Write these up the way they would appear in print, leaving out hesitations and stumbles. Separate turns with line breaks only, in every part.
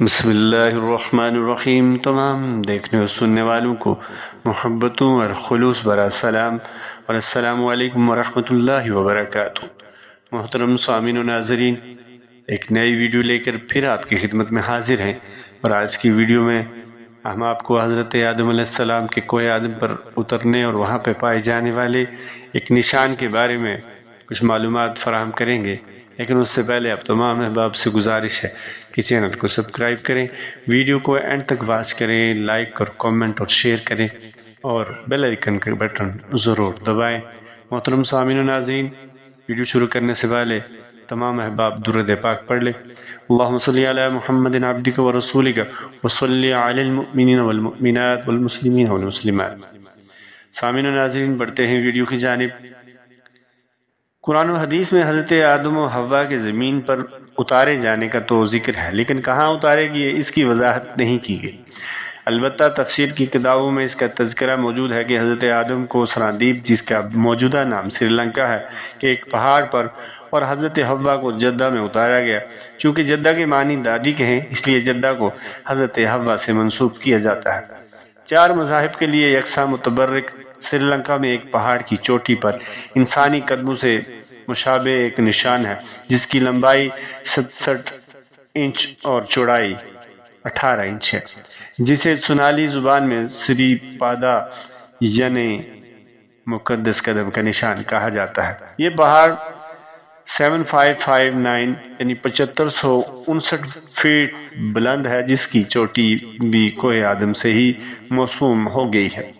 بسم اللہ الرحمن الرحیم۔ تمام دیکھنے اور سننے والوں کو محبتوں اور خلوص برا سلام اور السلام علیکم ورحمۃ اللہ وبرکاتہ۔ محترم سامعین و ناظرین، ایک نئی ویڈیو لے کر پھر آپ کی خدمت میں حاضر ہیں، اور آج کی ویڈیو میں ہم آپ کو حضرت آدم علیہ السلام کے کوہ آدم پر اترنے اور وہاں پہ پائے جانے والے ایک نشان کے بارے میں کچھ معلومات فراہم کریں گے۔ لیکن اس سے پہلے آپ تمام احباب سے گزارش ہے کہ چینل کو سبسکرائب کریں، ویڈیو کو اینڈ تک واچ کریں، لائک اور کامنٹ اور شیئر کریں، اور بیل آئیکن کا بٹن ضرور دبائیں۔ محترم سامعین و ناظرین، ویڈیو شروع کرنے سے پہلے تمام احباب درود پاک پڑھ لیں۔ اللہم صلی علی محمد عبدک و رسولک و صلی علی المؤمنین والمؤمنات والمسلمین والمسلمات۔ سامعین و ناظرین، بڑھتے ہیں ویڈیو کی جانب۔ قرآن و حدیث میں حضرت آدم و حوا کے زمین پر اتارے جانے کا تو ذکر ہے، لیکن کہاں اتارے گئے اس کی وضاحت نہیں کی گئی۔ البتہ تفسیر کی کتابوں میں اس کا تذکرہ موجود ہے کہ حضرت آدم کو سرادیپ، جس کا موجودہ نام سری لنکا ہے، کہ ایک پہاڑ پر، اور حضرت حوا کو جدہ میں اتارا گیا۔ چونکہ جدہ کے معنی دادی کے ہیں، اس لیے جدہ کو حضرت حوا سے منسوب کیا جاتا ہے۔ چار مذاہب کے لیے یکساں متبرک سری لنکا میں ایک پہاڑ کی چوٹی پر انسانی قدموں سے مشابہ ایک نشان ہے، جس کی لمبائی 67 انچ اور چوڑائی 18 انچ ہے، جسے سونالی زبان میں سری پادا یعنی مقدس قدم کا نشان کہا جاتا ہے۔ یہ پہاڑ 7559 یعنی 7559 فیٹ بلند ہے، جس کی چوٹی بھی کوہ آدم سے ہی موسوم ہو گئی ہے۔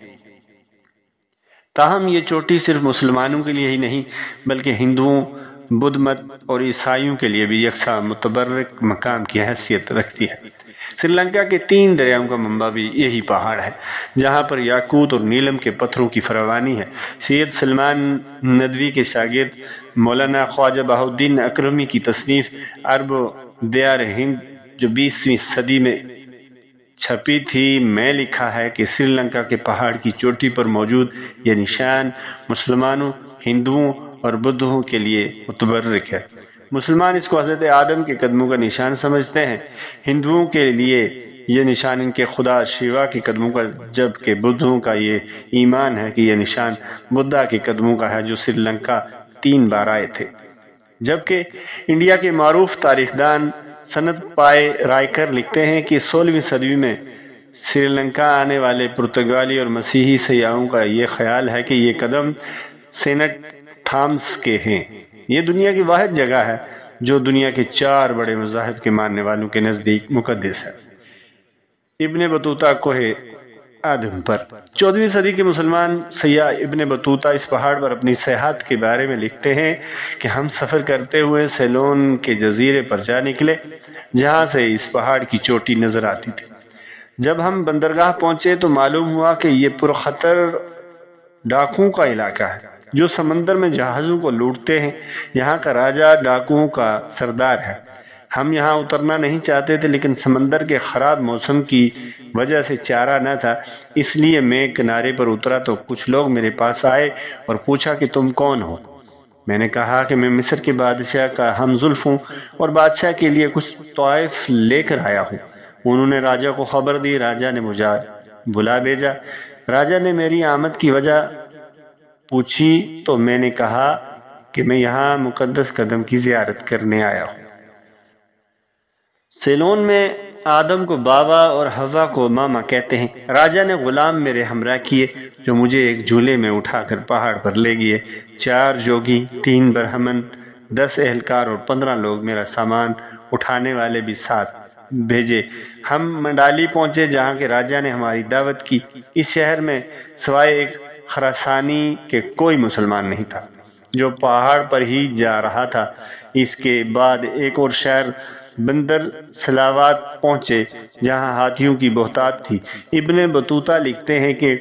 تاہم یہ چوٹی صرف مسلمانوں کے لیے ہی نہیں بلکہ ہندوؤں، بدھ مت اور عیسائیوں کے لیے بھی یکساں متبرک مقام کی حیثیت رکھتی ہے۔ سری لنکا کے 3 دریاؤں کا منبع بھی یہی پہاڑ ہے، جہاں پر یاقوت اور نیلم کے پتھروں کی فراوانی ہے۔ سید سلمان ندوی کے شاگرد مولانا خواجہ بہاؤالدین اکرمی کی تصنیف عرب و دیار ہند، جو 20ویں صدی میں چھپی تھی، میں لکھا ہے کہ سری لنکا کے پہاڑ کی چوٹی پر موجود یہ نشان مسلمانوں، ہندوؤں اور بدھوں کے لیے متبرک ہے۔ مسلمان اس کو حضرت آدم کے قدموں کا نشان سمجھتے ہیں، ہندوؤں کے لیے یہ نشان ان کے خدا شیوا کے قدموں کا، جبکہ بدھوں کا یہ ایمان ہے کہ یہ نشان بدھا کے قدموں کا ہے، جو سری لنکا 3 بار آئے تھے۔ جبکہ انڈیا کے معروف تاریخ دان سنت پائے رائکر لکھتے ہیں کہ 16ویں صدی میں سری لنکا آنے والے پرتگالی اور مسیحی سیاحوں کا یہ خیال ہے کہ یہ قدم سینٹ تھامس کے ہیں۔ یہ دنیا کی واحد جگہ ہے جو دنیا کے 4 بڑے مذاہب کے ماننے والوں کے نزدیک مقدس ہے۔ ابن بطوطہ کوہ آدم پر 14ویں صدی کے مسلمان سیاح ابن بطوطہ اس پہاڑ پر اپنی سیاحت کے بارے میں لکھتے ہیں کہ ہم سفر کرتے ہوئے سیلون کے جزیرے پر جا نکلے، جہاں سے اس پہاڑ کی چوٹی نظر آتی تھی۔ جب ہم بندرگاہ پہنچے تو معلوم ہوا کہ یہ پرخطر ڈاکوؤں کا علاقہ ہے، جو سمندر میں جہازوں کو لوٹتے ہیں۔ یہاں کا راجہ ڈاکوؤں کا سردار ہے۔ ہم یہاں اترنا نہیں چاہتے تھے، لیکن سمندر کے خراب موسم کی وجہ سے چارہ نہ تھا، اس لیے میں کنارے پر اترا تو کچھ لوگ میرے پاس آئے اور پوچھا کہ تم کون ہو؟ میں نے کہا کہ میں مصر کے بادشاہ کا ہم زلف ہوں اور بادشاہ کے لیے کچھ طوائف لے کر آیا ہوں۔ انہوں نے راجہ کو خبر دی، راجہ نے مجھے بلا بھیجا۔ راجہ نے میری آمد کی وجہ پوچھی تو میں نے کہا کہ میں یہاں مقدس قدم کی زیارت کرنے آیا ہوں۔ سیلون میں آدم کو بابا اور حوا کو ماما کہتے ہیں۔ راجہ نے غلام میرے ہمراہ کیے، جو مجھے ایک جھولے میں اٹھا کر پہاڑ پر لے گئے۔ 4 جوگی، 3 برہمن، 10 اہلکار اور 15 لوگ میرا سامان اٹھانے والے بھی ساتھ بھیجے۔ ہم منڈالی پہنچے، جہاں کے راجہ نے ہماری دعوت کی۔ اس شہر میں سوائے ایک خراسانی کے کوئی مسلمان نہیں تھا، جو پہاڑ پر ہی جا رہا تھا۔ اس کے بعد ایک اور شہر بندر سلاوات پہنچے، جہاں ہاتھیوں کی بہتات تھی۔ ابن بطوطہ لکھتے ہیں کہ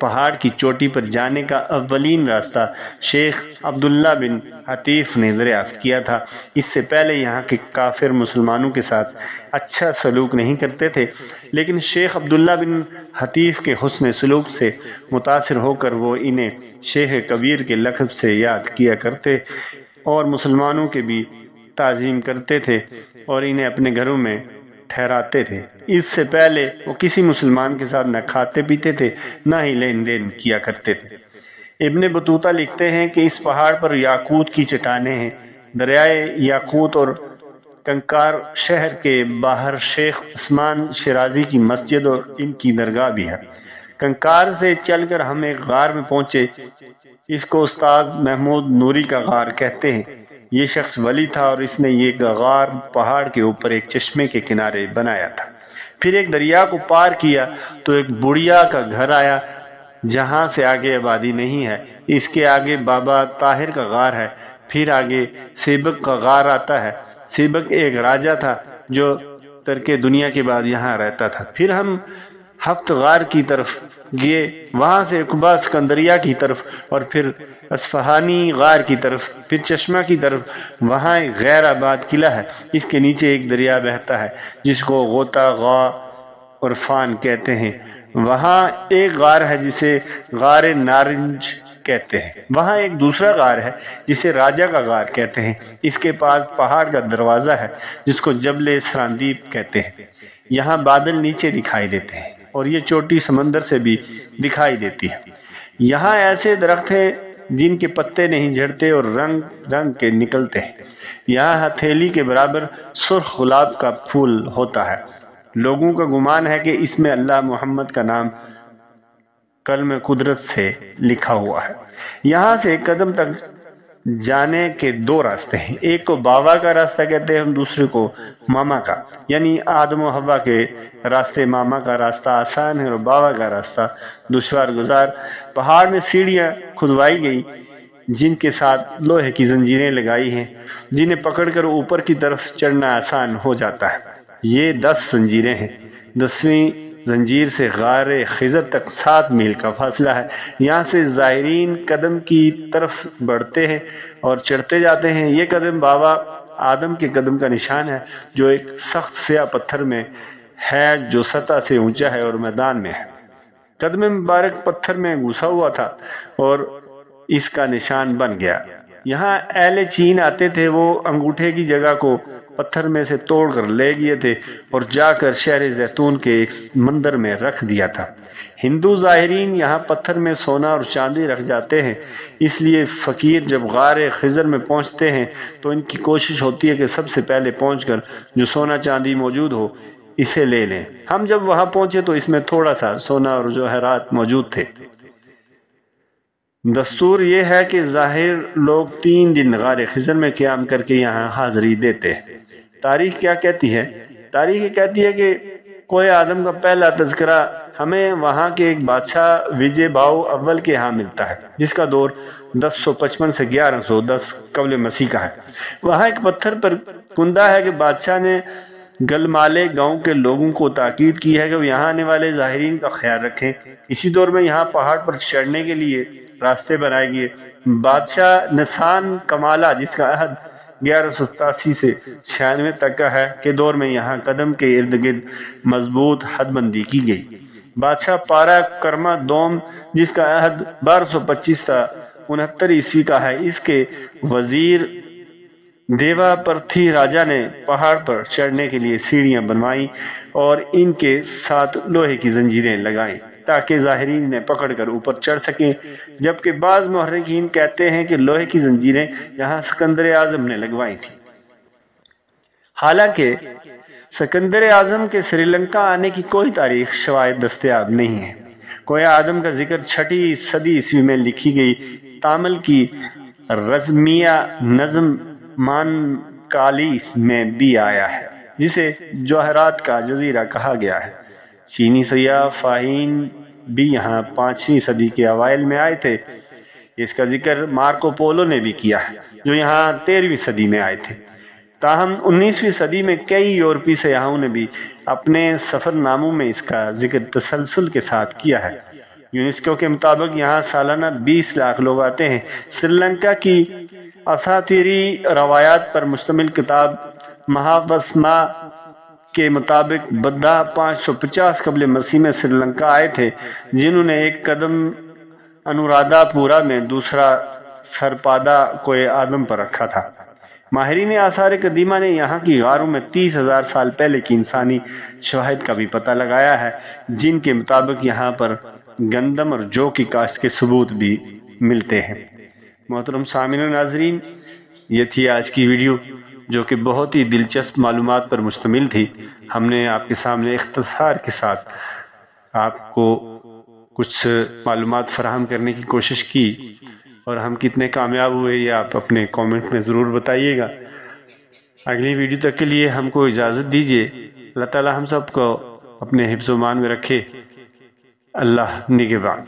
پہاڑ کی چوٹی پر جانے کا اولین راستہ شیخ عبداللہ بن حتیف نے دریافت کیا تھا۔ اس سے پہلے یہاں کے کافر مسلمانوں کے ساتھ اچھا سلوک نہیں کرتے تھے، لیکن شیخ عبداللہ بن حتیف کے حسن سلوک سے متاثر ہو کر وہ انہیں شیخ کبیر کے لقب سے یاد کیا کرتے اور مسلمانوں کے بھی تعظیم کرتے تھے اور انہیں اپنے گھروں میں ٹھہراتے تھے۔ اس سے پہلے وہ کسی مسلمان کے ساتھ نہ کھاتے پیتے تھے، نہ ہی لین دین کیا کرتے تھے۔ ابن بطوطہ لکھتے ہیں کہ اس پہاڑ پر یاقوت کی چٹانیں ہیں۔ دریائے یاقوت اور کنکار شہر کے باہر شیخ عثمان شیرازی کی مسجد اور ان کی درگاہ بھی ہے۔ کنکار سے چل کر ہم ایک غار میں پہنچے، اس کو استاد محمود نوری کا غار کہتے ہیں۔ یہ شخص ولی تھا اور اس نے یہ غار پہاڑ کے اوپر ایک چشمے کے کنارے بنایا تھا۔ پھر ایک دریا کو پار کیا تو ایک بڑھیا کا گھر آیا جہاں سے آگے آبادی نہیں ہے۔ اس کے آگے بابا طاہر کا غار ہے، پھر آگے سیبک کا غار آتا ہے۔ سیبک ایک راجہ تھا جو ترک دنیا کے بعد یہاں رہتا تھا۔ پھر ہم ہفت غار کی طرف گئے، وہاں سے عقبہ اسکندریہ کی طرف اور پھر اصفہانی غار کی طرف، پھر چشمہ کی طرف۔ وہاں ایک غیر آباد قلعہ ہے، اس کے نیچے ایک دریا بہتا ہے جس کو غوطہ غا عرفان کہتے ہیں۔ وہاں ایک غار ہے جسے غار نارنج کہتے ہیں۔ وہاں ایک دوسرا غار ہے جسے راجہ کا غار کہتے ہیں۔ اس کے پاس پہاڑ کا دروازہ ہے جس کو جبل سراندیپ کہتے ہیں۔ یہاں بادل نیچے دکھائی دیتے ہیں اور یہ چوٹی سمندر سے بھی دکھائی دیتی ہے۔ یہاں ایسے درخت ہیں جن کے پتے نہیں جھڑتے اور رنگ رنگ کے نکلتے ہیں۔ یہاں ہتھیلی کے برابر سرخ گلاب کا پھول ہوتا ہے۔ لوگوں کا گمان ہے کہ اس میں اللہ محمد کا نام قلم قدرت سے لکھا ہوا ہے۔ یہاں سے ایک قدم تک جانے کے دو راستے ہیں، ایک کو بابا کا راستہ کہتے ہیں، دوسرے کو ماما کا، یعنی آدم و حوا کے راستے۔ ماما کا راستہ آسان ہے اور بابا کا راستہ دشوار گزار۔ پہاڑ میں سیڑھیاں کھدوائی گئی جن کے ساتھ لوہے کی زنجیریں لگائی ہیں، جنہیں پکڑ کر اوپر کی طرف چڑھنا آسان ہو جاتا ہے۔ یہ 10 زنجیریں ہیں۔ 10ویں زنجیر سے غار خضر تک 7 میل کا فاصلہ ہے۔ یہاں سے زائرین قدم کی طرف بڑھتے ہیں اور چڑھتے جاتے ہیں۔ یہ قدم بابا آدم کے قدم کا نشان ہے جو ایک سخت سیاہ پتھر میں ہے جو سطح سے اونچا ہے اور میدان میں ہے۔ قدم مبارک پتھر میں گھسا ہوا تھا اور اس کا نشان بن گیا۔ یہاں اہل چین آتے تھے، وہ انگوٹھے کی جگہ کو پتھر میں سے توڑ کر لے گئے تھے اور جا کر شہر زیتون کے ایک مندر میں رکھ دیا تھا۔ ہندو زائرین یہاں پتھر میں سونا اور چاندی رکھ جاتے ہیں، اس لیے فقیر جب غار خضر میں پہنچتے ہیں تو ان کی کوشش ہوتی ہے کہ سب سے پہلے پہنچ کر جو سونا چاندی موجود ہو اسے لے لیں۔ ہم جب وہاں پہنچے تو اس میں تھوڑا سا سونا اور جوہرات موجود تھے۔ دستور یہ ہے کہ ظاہر لوگ 3 دن غار خضر میں قیام کر کے یہاں حاضری دیتے ہیں۔ تاریخ کیا کہتی ہے؟ تاریخ یہ کہتی ہے کہ کوہ آدم کا پہلا تذکرہ ہمیں وہاں کے ایک بادشاہ وجے باؤ اول کے ہاں ملتا ہے، جس کا دور 1055 سے 1110 قبل مسیح کا ہے۔ وہاں ایک پتھر پر کندہ ہے کہ بادشاہ نے گلمالے گاؤں کے لوگوں کو تاکید کی ہے کہ وہ یہاں آنے والے ظاہرین کا خیال رکھیں۔ اسی دور میں یہاں پہاڑ پر چڑھنے کے لیے راستے بنائے گئے۔ بادشاہ نسان کمالہ، جس کا عہد 1187 سے 96 تک کا ہے، کے دور میں یہاں قدم کے ارد گرد مضبوط حد بندی کی گئی۔ بادشاہ پارا کرما دوم، جس کا عہد 1225 سے 69 عیسوی کا ہے، اس کے وزیر دیوا پرتھی راجہ نے پہاڑ پر چڑھنے کے لیے سیڑھیاں بنوائیں اور ان کے ساتھ لوہے کی زنجیریں لگائیں تاکہ ظاہرین انہیں پکڑ کر اوپر چڑھ سکیں، جبکہ بعض محرکین کہتے ہیں کہ لوہے کی زنجیریں یہاں سکندر اعظم نے لگوائی تھیں۔ حالانکہ سکندر اعظم کے سری لنکا آنے کی کوئی تاریخ شواہد دستیاب نہیں ہے۔ کوہ آدم کا ذکر 6 صدی عیسوی میں لکھی گئی تامل کی رزمیہ نظم مان کالیس میں بھی آیا ہے، جسے جوہرات کا جزیرہ کہا گیا ہے۔ چینی سیاح فاہین بھی یہاں 5ویں صدی کے اوائل میں آئے تھے۔ اس کا ذکر مارکو پولو نے بھی کیا ہے جو یہاں 13ویں صدی میں آئے تھے۔ تاہم 19ویں صدی میں کئی یورپی سیاحوں نے بھی اپنے سفر ناموں میں اس کا ذکر تسلسل کے ساتھ کیا ہے۔ یونیسکو کے مطابق یہاں سالانہ 20 لاکھ لوگ آتے ہیں۔ سری لنکا کی اساطیری روایات پر مشتمل کتاب مہاوسما کے مطابق بدھا 550 قبل مسیح میں سری لنکا آئے تھے، جنہوں نے ایک قدم انورادھا پورا میں دوسرا سرپادا کوہ آدم پر رکھا تھا۔ ماہرین آثار قدیمہ نے یہاں کی غاروں میں 30,000 سال پہلے کی انسانی شواہد کا بھی پتہ لگایا ہے، جن کے مطابق یہاں پر گندم اور جو کی کاشت کے ثبوت بھی ملتے ہیں۔ محترم سامعین و ناظرین، یہ تھی آج کی ویڈیو جو کہ بہت ہی دلچسپ معلومات پر مشتمل تھی۔ ہم نے آپ کے سامنے اختصار کے ساتھ آپ کو کچھ معلومات فراہم کرنے کی کوشش کی، اور ہم کتنے کامیاب ہوئے یہ آپ اپنے کامنٹ میں ضرور بتائیے گا۔ اگلی ویڈیو تک کے لیے ہم کو اجازت دیجیے۔ اللہ تعالی ہم سب کو اپنے حفظ و امان میں رکھے۔ اللہ نگہبان۔